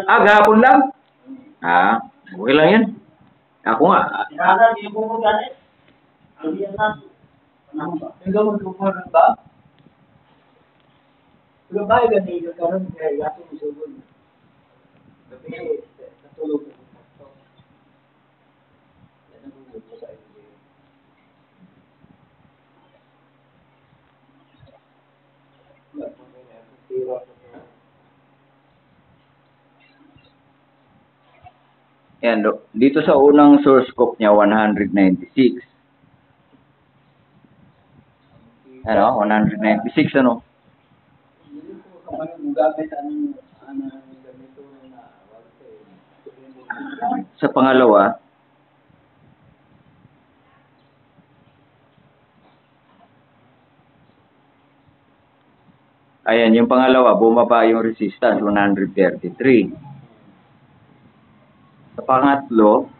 Ah, gahapon lang? Ah, okay lang yan. Ako nga. Yan, dito sa unang source scope niya, 196. Ano? 196, ano? Sa pangalawa, ayan, yung pangalawa, bumaba yung resistance, 133. Sa pangatlo,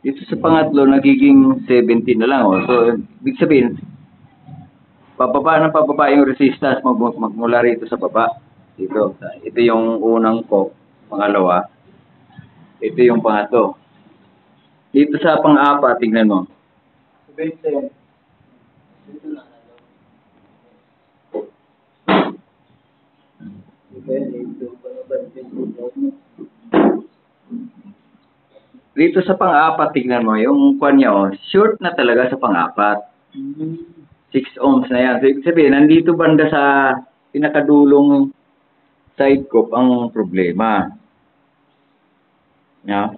dito sa pangatlo, nagiging 70 na lang. Oh. So, ibig sabihin, pababa yung resistance magmula rito sa baba. Dito. Ito yung unang ko, pangalawa. Ito yung pangatlo. Dito sa pang-apat, tingnan mo. 20. Dito sa pang-apat, tignan mo, yung kwan niya, oh, short na talaga sa pang-apat. 6 ohms na yan. So, ibig sabihin, nandito banda sa pinakadulong side cope ang problema. Yeah.